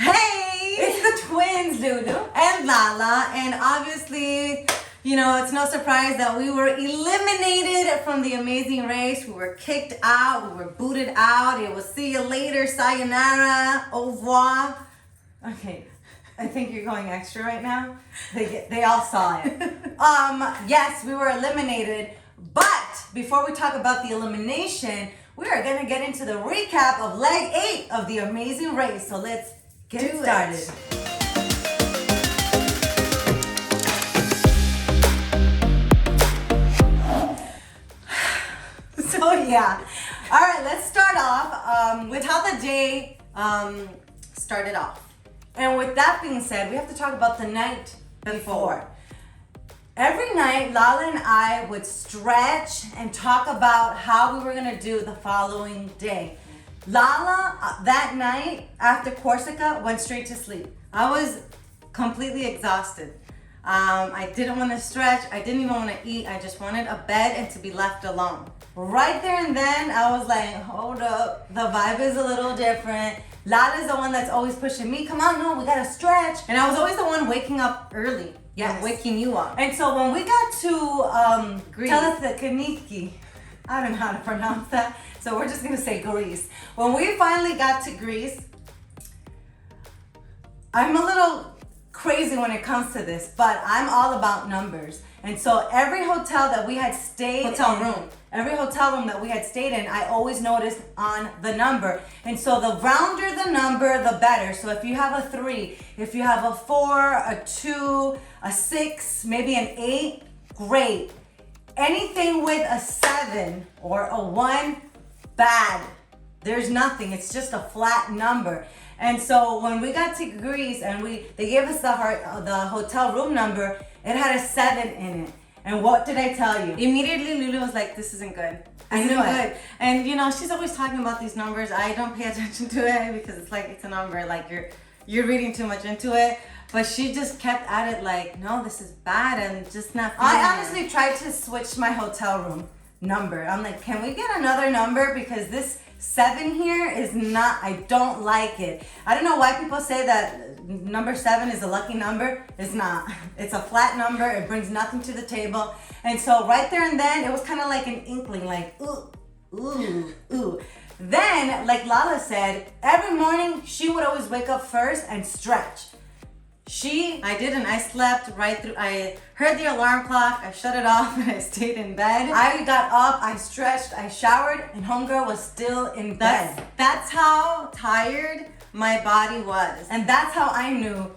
Hey! It's the twins, Lulu and Lala, and obviously, you know, it's no surprise that we were eliminated from the Amazing Race. We were kicked out, we were booted out. It was see you later, sayonara, au revoir. Okay, I think you're going extra right now. They all saw it. Yes, we were eliminated, but before we talk about the elimination, we are gonna get into the recap of leg 8 of the Amazing Race. So let's get started. So yeah, all right, let's start off with how the day started off. And with that being said, we have to talk about the night before. Every night, Lala and I would stretch and talk about how we were gonna do the following day. Lala, that night after Corsica, went straight to sleep. I was completely exhausted. I didn't want to stretch. I didn't even want to eat. I just wanted a bed and to be left alone. Right there and then, I was like, hold up. The vibe is a little different. Lala's the one that's always pushing me. Come on, no, we gotta stretch. And I was always the one waking up early. Yes. Waking you up. And so when we got to Souvlaki, I don't know how to pronounce that, so we're just gonna say Greece. When we finally got to Greece, I'm a little crazy when it comes to this, but I'm all about numbers. And so every hotel that we had stayed every hotel room that we had stayed in, I always noticed on the number. And so the rounder the number, the better. So if you have a 3, if you have a 4, a 2, a 6, maybe an 8, great. Anything with a 7 or a 1, bad. There's nothing. It's just a flat number. And so when we got to Greece and they gave us the hotel room number, it had a 7 in it. And what did I tell you? Immediately Lulu was like, this isn't good. I knew it. And you know, she's always talking about these numbers. I don't pay attention to it because it's like, it's a number. Like you're reading too much into it. But she just kept at it like, no, this is bad and just not feeling I honestly tried to switch my hotel room number. I'm like, can we get another number? Because this 7 here is not, I don't like it. I don't know why people say that number 7 is a lucky number. It's not. It's a flat number. It brings nothing to the table. And so right there and then, it was kind of like an inkling, like, ooh, ooh, ooh. Then, like Lala said, every morning she would always wake up first and stretch. I didn't. I slept right through. I heard the alarm clock. I shut it off and I stayed in bed. I got up, I stretched, I showered, and homegirl was still in bed. That's how tired my body was. And that's how I knew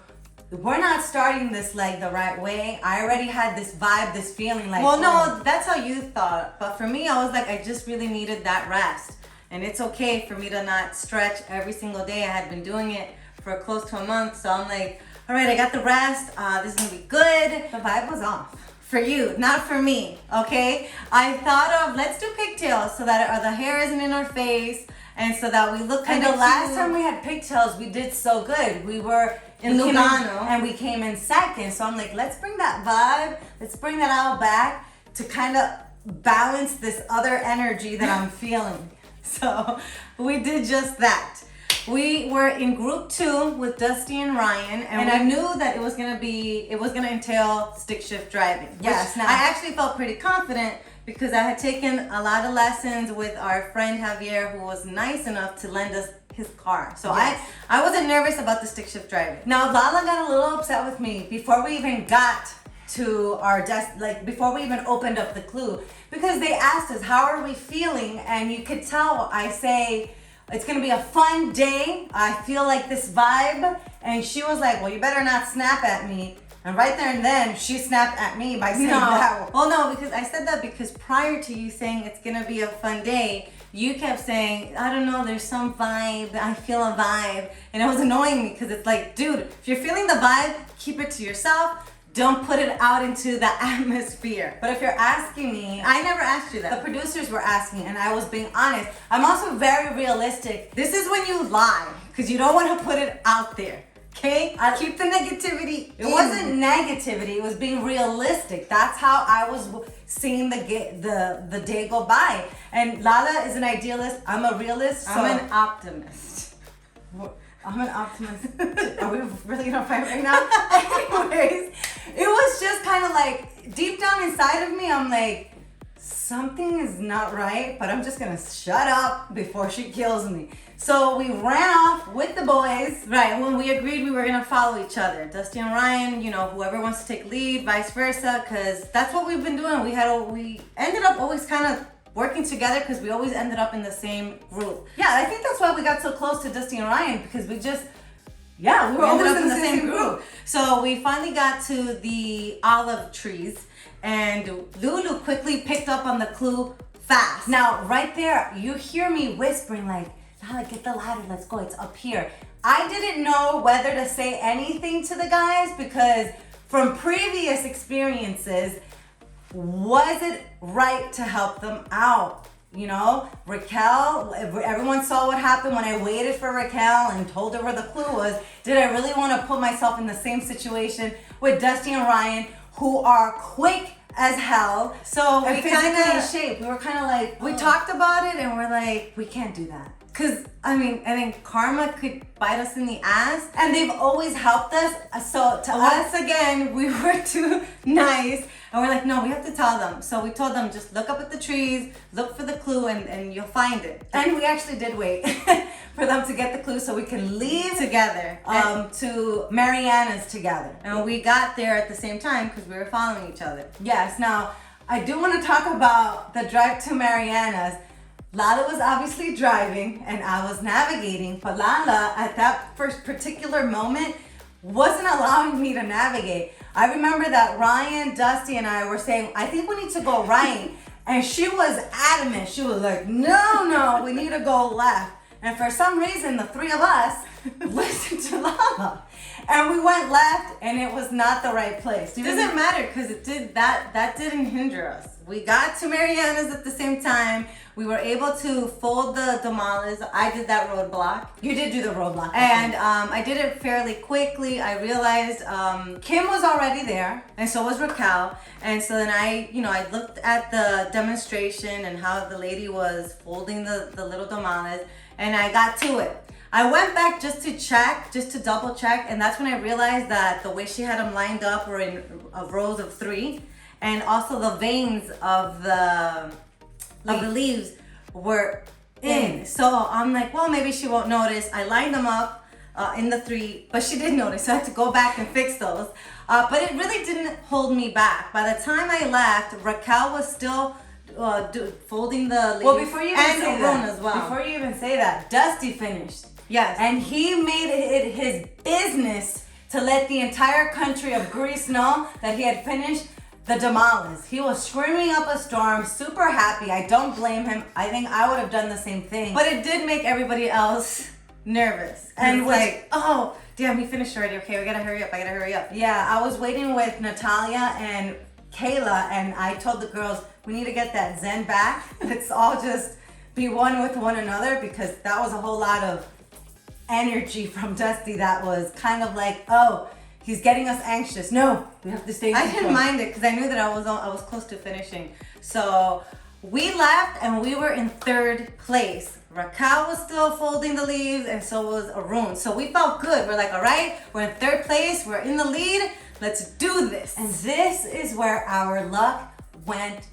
we're not starting this leg the right way. I already had this vibe, this feeling like, well, no, that's how you thought. But for me, I was like, I just really needed that rest. And it's okay for me to not stretch every single day. I had been doing it for close to a month. So I'm like, all right, I got the rest. This is gonna be good. The vibe was off for you, not for me, okay? I thought of, let's do pigtails so that the hair isn't in our face and so that we look kind of cute. Last time we had pigtails, we did so good. We were in Lugano and we came in second. So I'm like, let's bring that vibe. Let's bring that out back to kind of balance this other energy that I'm feeling. So we did just that. We were in group 2 with Dusty and Ryan, and I knew that it was gonna entail stick shift driving. Yes, I actually felt pretty confident because I had taken a lot of lessons with our friend Javier, who was nice enough to lend us his car. So yes. I wasn't nervous about the stick shift driving. Now Lala got a little upset with me before we even got to our desk, like before we even opened up the clue, because they asked us, how are we feeling? And you could tell I say, it's gonna be a fun day. I feel like this vibe. And she was like, well, you better not snap at me. And right there and then, she snapped at me by saying that. Well, no, because I said that because prior to you saying it's gonna be a fun day, you kept saying, I don't know, there's some vibe. I feel a vibe. And it was annoying me because it's like, dude, if you're feeling the vibe, keep it to yourself. Don't put it out into the atmosphere. But if you're asking me, I never asked you that. The producers were asking and I was being honest. I'm also very realistic. This is when you lie because you don't want to put it out there. Okay? I keep the negativity. It wasn't negativity. It was being realistic. That's how I was seeing the day go by. And Lala is an idealist. I'm a realist. So I'm an optimist. I'm an optimist. Are we really gonna fight right now? Anyways, it was just kind of like deep down inside of me, I'm like, something is not right, but I'm just gonna shut up before she kills me. So we ran off with the boys. Right, when we agreed we were gonna follow each other. Dusty and Ryan, you know, whoever wants to take lead, vice versa, because that's what we've been doing. We ended up always kind of working together because we always ended up in the same group. Yeah, I think that's why we got so close to Dusty and Ryan, because we were always in the same group. So we finally got to the olive trees, and Lulu quickly picked up on the clue fast. Now, right there, you hear me whispering like, Lala, get the ladder, let's go, it's up here. I didn't know whether to say anything to the guys because from previous experiences, was it right to help them out? You know, Raquel, everyone saw what happened when I waited for Raquel and told her where the clue was. Did I really want to put myself in the same situation with Dusty and Ryan, who are quick as hell? So we kind of in shape. We were kind of like, we talked about it and we're like, we can't do that. Cause I think karma could bite us in the ass, and they've always helped us. So to us, again, we were too nice, and we're like, no, we have to tell them. So we told them, just look up at the trees, look for the clue, and you'll find it. And we actually did wait for them to get the clue so we can leave together to Mariana's together. And we got there at the same time because we were following each other. Yes. Now I do want to talk about the drive to Mariana's. Lala was obviously driving and I was navigating, but Lala at that first particular moment wasn't allowing me to navigate. I remember that Ryan, Dusty, and I were saying, I think we need to go right. And she was adamant. She was like, no, we need to go left. And for some reason, the three of us listened to Lala. And we went left and it was not the right place. It doesn't matter because that didn't hinder us. We got to Mariana's at the same time. We were able to fold the tamales. I did that roadblock. You did do the roadblock. And I did it fairly quickly. I realized Kim was already there. And so was Raquel. And so then I looked at the demonstration and how the lady was folding the little tamales. And I got to it. I went back just to double check. And that's when I realized that the way she had them lined up were in rows of 3. And also the veins of the leaves were in. So I'm like, well, maybe she won't notice. I lined them up in the 3, but she did notice. So I had to go back and fix those. But it really didn't hold me back. By the time I left, Raquel was still folding the leaves. Well, before you even say that, as well. Before you even say that, Dusty finished. Yes. And he made it his business to let the entire country of Greece know that he had finished the tamales. He was screaming up a storm, super happy. I don't blame him. I think I would have done the same thing. But it did make everybody else nervous. And like, oh, damn, he finished already. Okay, I gotta hurry up. Yeah, I was waiting with Natalia and Kayla, and I told the girls, we need to get that zen back. Let's all just be one with one another, because that was a whole lot of energy from Dusty that was kind of like, oh, he's getting us anxious. No, we have to stay. I didn't mind it because I knew that I was close to finishing. So we left and we were in 3rd place. Raquel was still folding the leaves, and so was Arun. So we felt good. We're like, all right, we're in 3rd place. We're in the lead. Let's do this. And this is where our luck went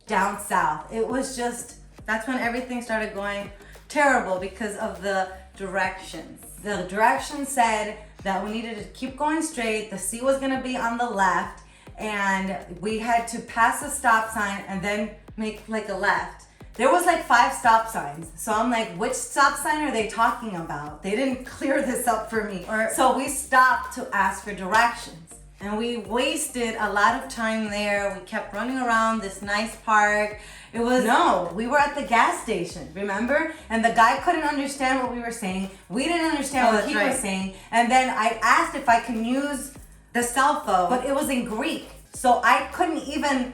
down south. It was just, that's when everything started going terrible because of the directions. The directions said that we needed to keep going straight. The sea was gonna be on the left, and we had to pass a stop sign and then make like a left. There was like 5 stop signs. So I'm like, which stop sign are they talking about? They didn't clear this up for me. So we stopped to ask for directions. And we wasted a lot of time there. We kept running around this nice park. We were at the gas station, remember? And the guy couldn't understand what we were saying. We didn't understand what he was saying. And then I asked if I can use the cell phone, but it was in Greek. So I couldn't even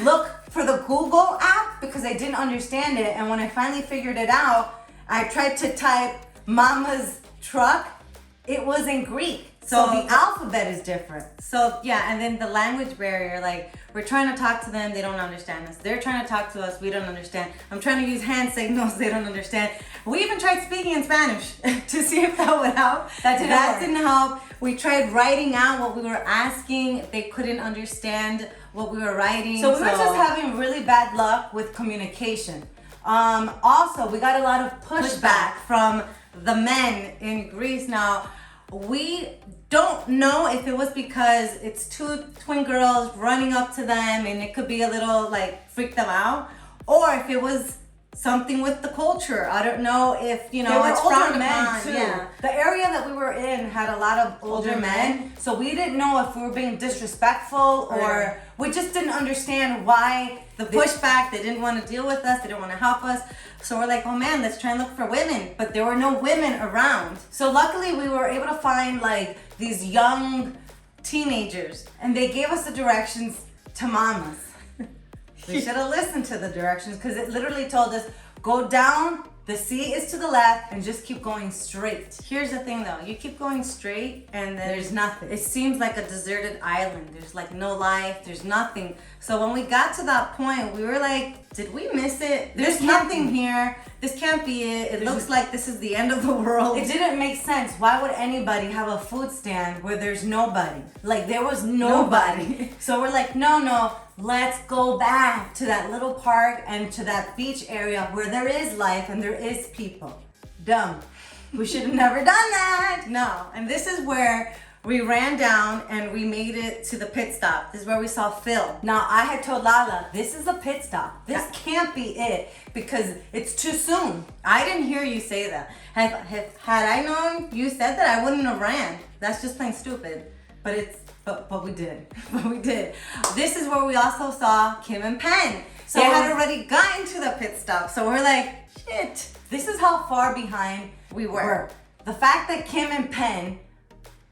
look for the Google app because I didn't understand it. And when I finally figured it out, I tried to type Mama's truck. It was in Greek. So the alphabet is different. So yeah, and then the language barrier, like we're trying to talk to them, they don't understand us. They're trying to talk to us, we don't understand. I'm trying to use hand signals, they don't understand. We even tried speaking in Spanish to see if that would help. That didn't help. We tried writing out what we were asking. They couldn't understand what we were writing. So we were just having really bad luck with communication. Also, we got a lot of pushback from the men in Greece. Now, we don't know if it was because it's two twin girls running up to them and it could be a little like freak them out, or if it was something with the culture. I don't know if, you know, there were it's older men too. Yeah. The area that we were in had a lot of older men, so we didn't know if we were being disrespectful or we just didn't understand why the pushback. They didn't want to deal with us. They didn't want to help us. So we're like, oh man, let's try and look for women. But there were no women around. So luckily we were able to find like these young teenagers, and they gave us the directions to Mamas. We should have listened to the directions because it literally told us, go down, the sea is to the left, and just keep going straight. Here's the thing though, you keep going straight and then there's nothing. It seems like a deserted island. There's like no life, there's nothing. So when we got to that point, we were like, did we miss it? There's nothing here. This can't be it. It looks like this is the end of the world. It didn't make sense. Why would anybody have a food stand where there's nobody? Like there was nobody. So we're like, no, let's go back to that little park and to that beach area where there is life and there is people. Dumb. We should have never done that. No, and this is where we ran down and we made it to the pit stop. This is where we saw Phil. Now, I had told Lala, this is a pit stop. This can't be it because it's too soon. I didn't hear you say that. Had I known you said that, I wouldn't have ran. That's just plain stupid. But we did. But we did. This is where we also saw Kim and Penn. So they had already gotten to the pit stop. So we're like, shit. This is how far behind we were. The fact that Kim and Penn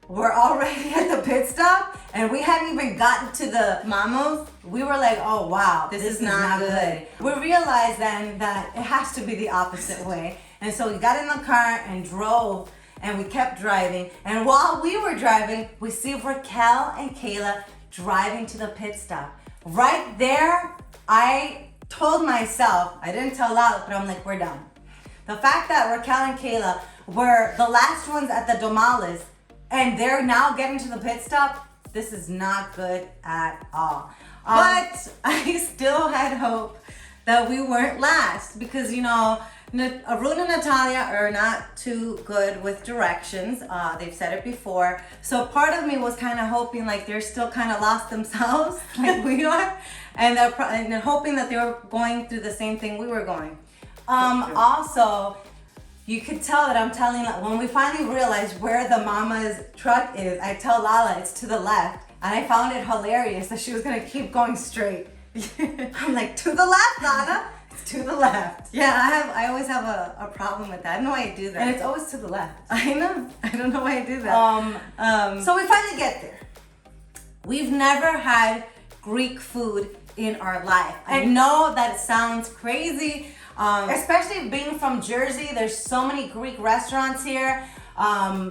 were already at the pit stop and we hadn't even gotten to the Mamos, we were like, oh wow, this is not good. We realized then that it has to be the opposite way. And so we got in the car and drove, and we kept driving. And while we were driving, we see Raquel and Kayla driving to the pit stop. Right there, I told myself, I didn't tell Lala, but I'm like, we're done. The fact that Raquel and Kayla were the last ones at the Tamales, and they're now getting to the pit stop, this is not good at all. But I still had hope that we weren't last because, you know, Arun and Natalia are not too good with directions. They've said it before. So part of me was kind of hoping like they're still kind of lost themselves like we are. And hoping that they were going through the same thing we were going. Also, you could tell that I'm telling, when we finally realized where the Mama's truck is, I tell Lala it's to the left. And I found it hilarious that she was gonna keep going straight. I'm like, to the left, Lala. It's to the left. Yeah, I always have a problem with that. I don't know why I do that. And it's always to the left. I know. I don't know why I do that. So we finally get there. We've never had Greek food in our life. I know that sounds crazy. Especially being from Jersey, there's so many Greek restaurants here.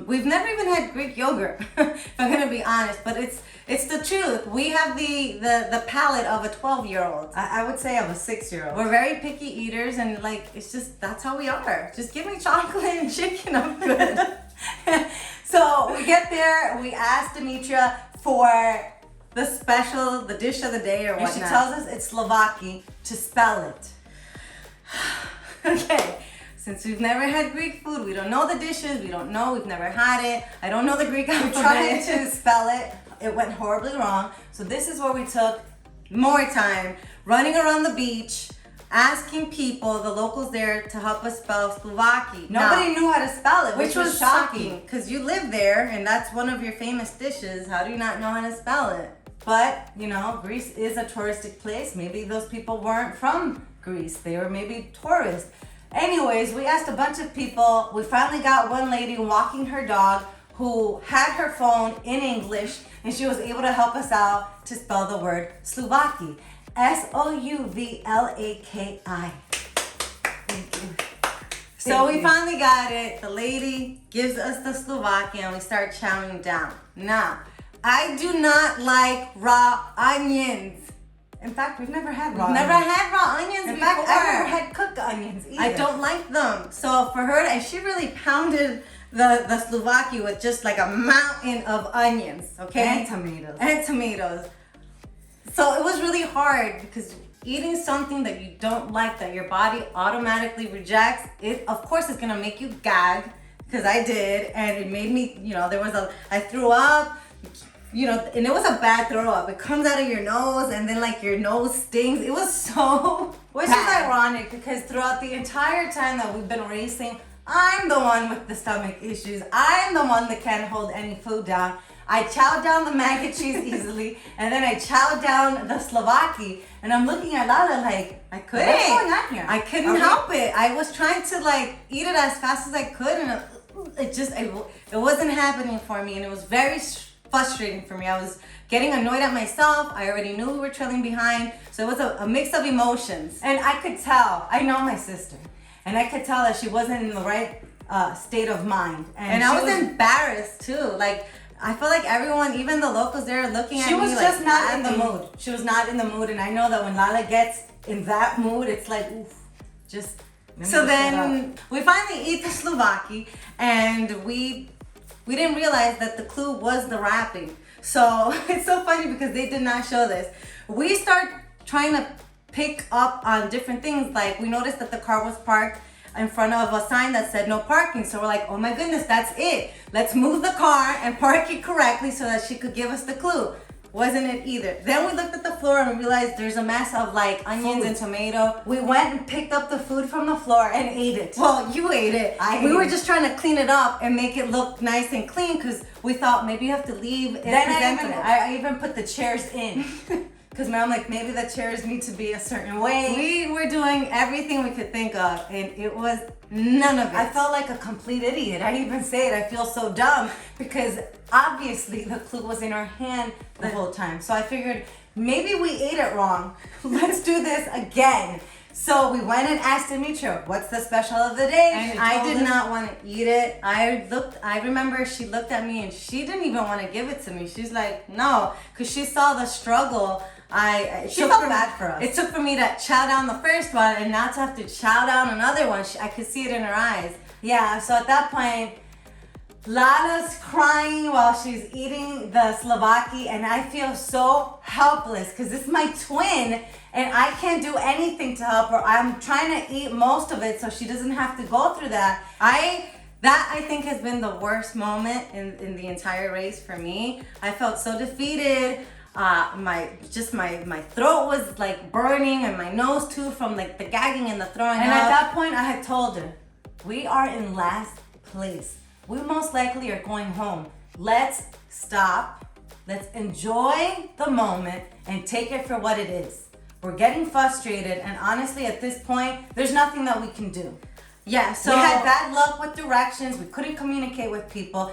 We've never even had Greek yogurt, if I'm gonna be honest, but it's the truth. We have the palate of a 12-year-old. I would say of a 6-year-old. We're very picky eaters, and like it's just that's how we are. Just give me chocolate and chicken, I'm good. So we get there, we ask Demetria for the dish of the day or whatnot. And she tells us it's Souvlaki, to spell it. Okay, since we've never had Greek food, we don't know the dishes, we've never had it. I don't know the Greek alphabet. We tried to spell it, it went horribly wrong. So this is where we took more time, running around the beach, asking people, the locals there, to help us spell Souvlaki. Nobody knew how to spell it, which was shocking, because you live there, and that's one of your famous dishes. How do you not know how to spell it? But, you know, Greece is a touristic place. Maybe those people weren't from Greece. They were maybe tourists. Anyways, we asked a bunch of people. We finally got one lady walking her dog who had her phone in English, and she was able to help us out to spell the word Souvlaki. Souvlaki. Thank you. So we finally got it. The lady gives us the Souvlaki and we start chowing down. Now, I do not like raw onions. In fact, we've never had raw Never onions. had raw onions In before. fact, I've never had cooked onions either. I don't like them. So for her, and she really pounded the Souvlaki with just like a mountain of onions, okay? And tomatoes. And tomatoes. So it was really hard because eating something that you don't like, that your body automatically rejects, it of course is gonna make you gag, because I did, and it made me, I threw up, and it was a bad throw up. It comes out of your nose and then like your nose stings. It was so Which bad. is ironic because throughout the entire time that we've been racing, I'm the one with the stomach issues. I'm the one that can't hold any food down. I chowed down the mac and cheese easily, and then I chowed down the Souvlaki, and I'm looking at Lala like, I couldn't. What's going on here? I couldn't help it. I was trying to like eat it as fast as I could, and it wasn't happening for me, and it was very frustrating for me. I was getting annoyed at myself. I already knew we were trailing behind, so it was a mix of emotions. And I could tell, I know my sister, and I could tell that she wasn't in the right state of mind. And I was embarrassed too. Like, I felt like everyone, even the locals there, looking at me. She was like, just not in the mood. She was not in the mood, and I know that when Lala gets in that mood, it's like, oof, just. So then we finally eat the Souvlaki, and we didn't realize that the clue was the wrapping. So it's so funny because they did not show this. We start trying to pick up on different things. Like, we noticed that the car was parked in front of a sign that said no parking. So we're like, oh my goodness, that's it. Let's move the car and park it correctly so that she could give us the clue. Wasn't it either. Then we looked at the floor and we realized there's a mess of like onions and tomato. We went and picked up the food from the floor and ate it. Well, you ate it. We were just trying to clean it up and make it look nice and clean because we thought maybe you have to leave it presentable. I even put the chairs in. Because now I'm like, maybe the chairs need to be a certain way. We were doing everything we could think of, and it was none of it. I felt like a complete idiot. I even say it, I feel so dumb because obviously the clue was in our hand the whole time. So I figured maybe we ate it wrong. Let's do this again. So we went and asked Demetria, what's the special of the day? And I did not want to eat it. I remember she looked at me and she didn't even want to give it to me. She's like, no, because she saw the struggle. She felt bad for us. It took for me to chow down the first one and now to have to chow down another one. I could see it in her eyes. Yeah, so at that point, Lala's crying while she's eating the Souvlaki, and I feel so helpless because this is my twin and I can't do anything to help her. I'm trying to eat most of it so she doesn't have to go through that. That I think has been the worst moment in the entire race for me. I felt so defeated. My throat was like burning and my nose too from like the gagging and the throwing And up. at that point I had told her, we are in last place. We most likely are going home. Let's stop. Let's enjoy the moment and take it for what it is. We're getting frustrated, and honestly at this point, there's nothing that we can do. Yeah, so we had bad luck with directions. We couldn't communicate with people.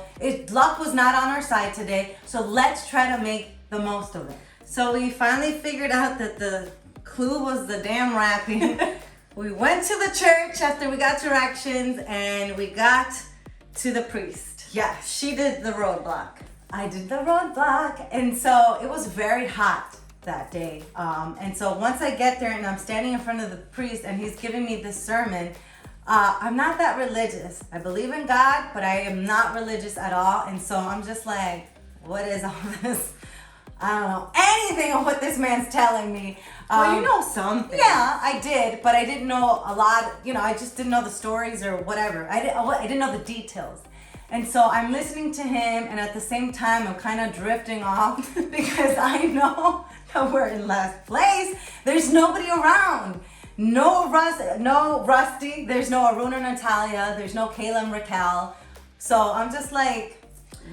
Luck was not on our side today, so let's try to make the most of it. So we finally figured out that the clue was the damn wrapping. We went to the church after we got directions and we got to the priest. Yeah, she did the roadblock. I did the roadblock. And so it was very hot that day. And so once I get there and I'm standing in front of the priest and he's giving me this sermon, I'm not that religious. I believe in God, but I am not religious at all. And so I'm just like, what is all this? I don't know anything of what this man's telling me. Well, you know something. Yeah, I did, but I didn't know a lot. I just didn't know the stories or whatever. I didn't know the details. And so I'm listening to him, and at the same time, I'm kind of drifting off because I know that we're in last place. There's nobody around. No Rusty. There's no Arun or Natalia. There's no Kayla and Raquel. So I'm just like,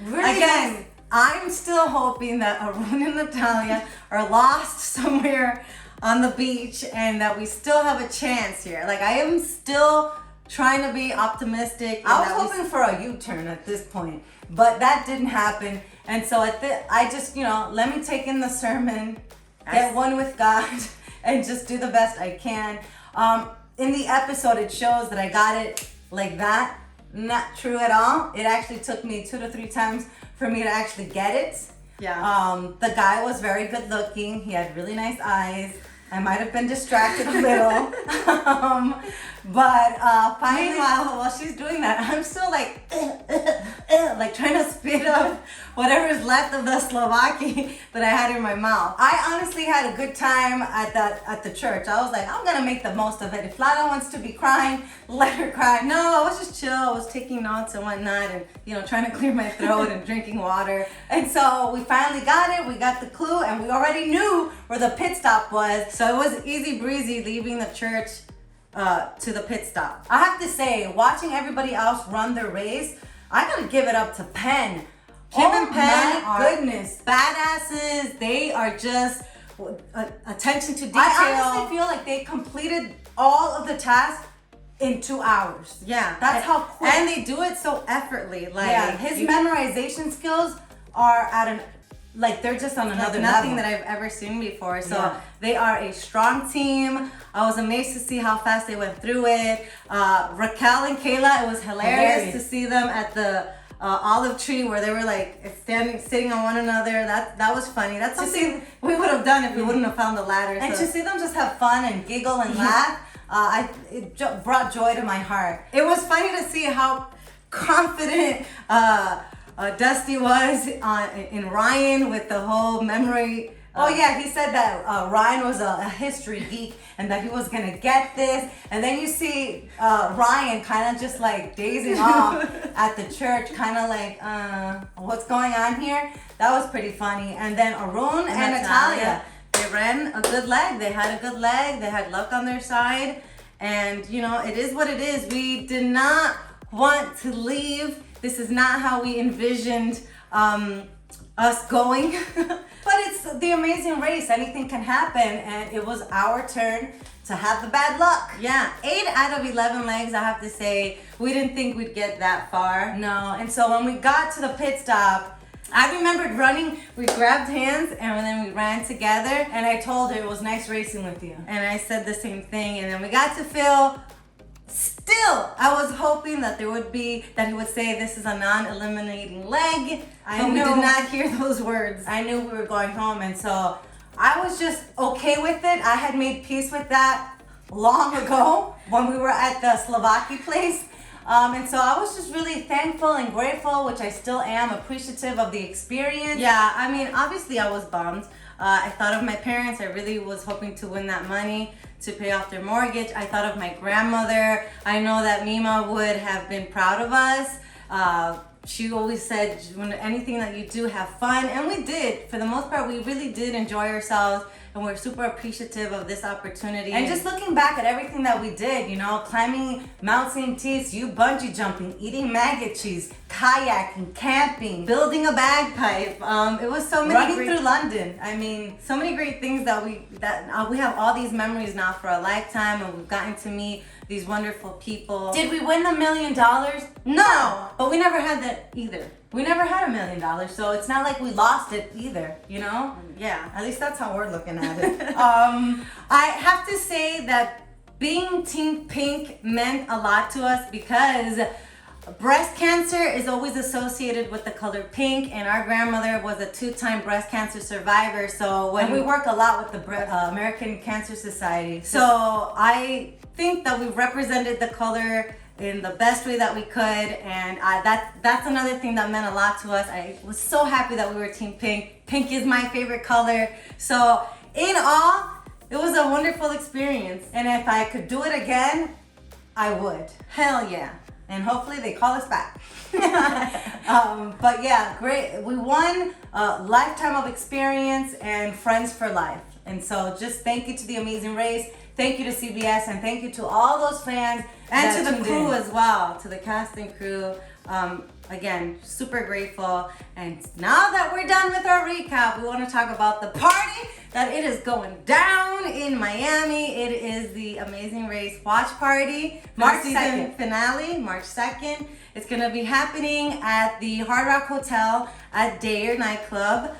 really? Again, I'm still hoping that Arun and Natalia are lost somewhere on the beach and that we still have a chance here. Like, I am still trying to be optimistic. I was hoping for a U-turn at this point, but that didn't happen. And so I just, let me take in the sermon, get one with God, and just do the best I can. In the episode, it shows that I got it like that. Not true at all. It actually took me 2 to 3 times for me to actually get it. Yeah. The guy was very good looking. He had really nice eyes. I might have been distracted a little. But finally, while she's doing that, I'm still like, like trying to spit up whatever's left of the Souvlaki that I had in my mouth. I honestly had a good time at the church. I was like, I'm gonna make the most of it. If Lala wants to be crying, let her cry. No, I was just chill. I was taking notes and whatnot, and trying to clear my throat and drinking water. And so we finally got it. We got the clue, and we already knew where the pit stop was. So it was easy breezy leaving the church to the pit stop. I have to say, watching everybody else run their race, I gotta give it up to Penn. Kim and Penn are goodness badasses. They are just attention to detail. I honestly feel like they completed all of the tasks in 2 hours. Yeah, that's how quick. And they do it so effortlly. Like, yeah, his memorization skills are at they're just on another nothing level that I've ever seen before. So they are a strong team. I was amazed to see how fast they went through it. Raquel and Kayla, it was hilarious to see them at the olive tree where they were like sitting on one another. That was funny. That's something we would have done if we wouldn't have found the ladder. And to see them just have fun and giggle and laugh, it brought joy to my heart. It was funny to see how confident Dusty was in Ryan with the whole memory. He said that Ryan was a history geek and that he was gonna get this. And then you see Ryan kind of just like dazing off at the church, kind of like, what's going on here? That was pretty funny. And then Arun and Natalia, they ran a good leg. They had a good leg. They had luck on their side. And it is what it is. We did not want to leave. This is not how we envisioned us going. But it's the amazing race. Anything can happen. And it was our turn to have the bad luck. Yeah, 8 out of 11 legs, I have to say. We didn't think we'd get that far. No, and so when we got to the pit stop, I remembered running. We grabbed hands and then we ran together. And I told her it was nice racing with you. And I said the same thing. And then we got to Phil. Still, I was hoping that he would say this is a non-eliminating leg. But we did not hear those words. I knew we were going home, and so I was just okay with it. I had made peace with that long ago when we were at the Souvlaki place. And so I was just really thankful and grateful, which I still am, appreciative of the experience. Yeah, I mean, obviously I was bummed. I thought of my parents. I really was hoping to win that money to pay off their mortgage. I thought of my grandmother. I know that Mima would have been proud of us. She always said, when anything that you do, have fun. And we did. For the most part, we really did enjoy ourselves. And we're super appreciative of this opportunity. And just looking back at everything that we did, climbing Mount St. T's, you bungee jumping, eating maggot cheese, kayaking, camping, building a bagpipe. It was so many running through London. I mean, so many great things that we have all these memories now for a lifetime, and we've gotten to meet these wonderful people. Did we win the $1 million? No, but we never had that either. We never had $1 million, so it's not like we lost it either, Yeah, at least that's how we're looking at it. I have to say that being Team Pink meant a lot to us because breast cancer is always associated with the color pink, and our grandmother was a 2-time breast cancer survivor. So and we work a lot with the American Cancer Society. So I think that we represented the color in the best way that we could, and that's another thing that meant a lot to us. I was so happy that we were Team Pink. Pink is my favorite color. So in all, it was a wonderful experience. And if I could do it again, I would. Hell yeah. And hopefully they call us back. But yeah, great. We won a lifetime of experience and friends for life. And so just thank you to the amazing race. Thank you to CBS, and thank you to all those fans. And to the crew as well, to the cast and crew. Again, super grateful. And now that we're done with our recap, we want to talk about the party that it is going down in Miami. It is the Amazing Race watch party. March season 2nd. finale, March 2nd. It's going to be happening at the Hard Rock Hotel at Dare nightclub.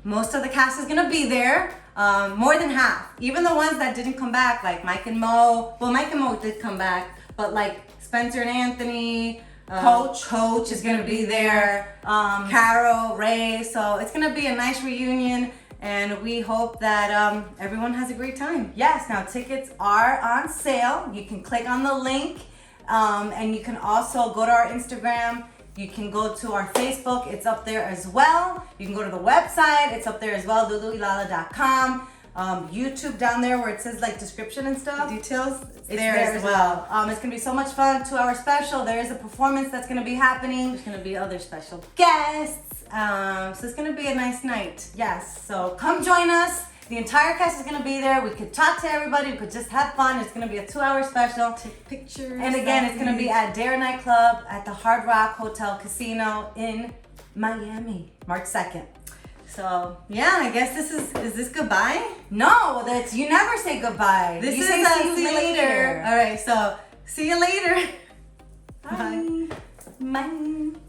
Most of the cast is going to be there. More than half. Even the ones that didn't come back, like Mike and Mo. Well, Mike and Mo did come back, but like Spencer and Anthony. Coach is gonna be there. Carol, Ray. So it's gonna be a nice reunion, and we hope that everyone has a great time. Yes, now tickets are on sale. You can click on the link, and you can also go to our Instagram. You can go to our Facebook, it's up there as well. You can go to the website, it's up there as well, Lulu&Lala.com. YouTube down there where it says like description and stuff. Details, It's there as well. It's gonna be so much fun. 2-hour special. There is a performance that's gonna be happening. There's gonna be other special guests. So it's gonna be a nice night. Yes, so come join us. The entire cast is gonna be there. We could talk to everybody. We could just have fun. It's gonna be a 2-hour special. Take pictures. And again, it's gonna be at Dare Nightclub at the Hard Rock Hotel Casino in Miami, March 2nd. So yeah, I guess is this goodbye? No, that's you never say goodbye. This you is say see you later. All right, so see you later. Bye. Bye.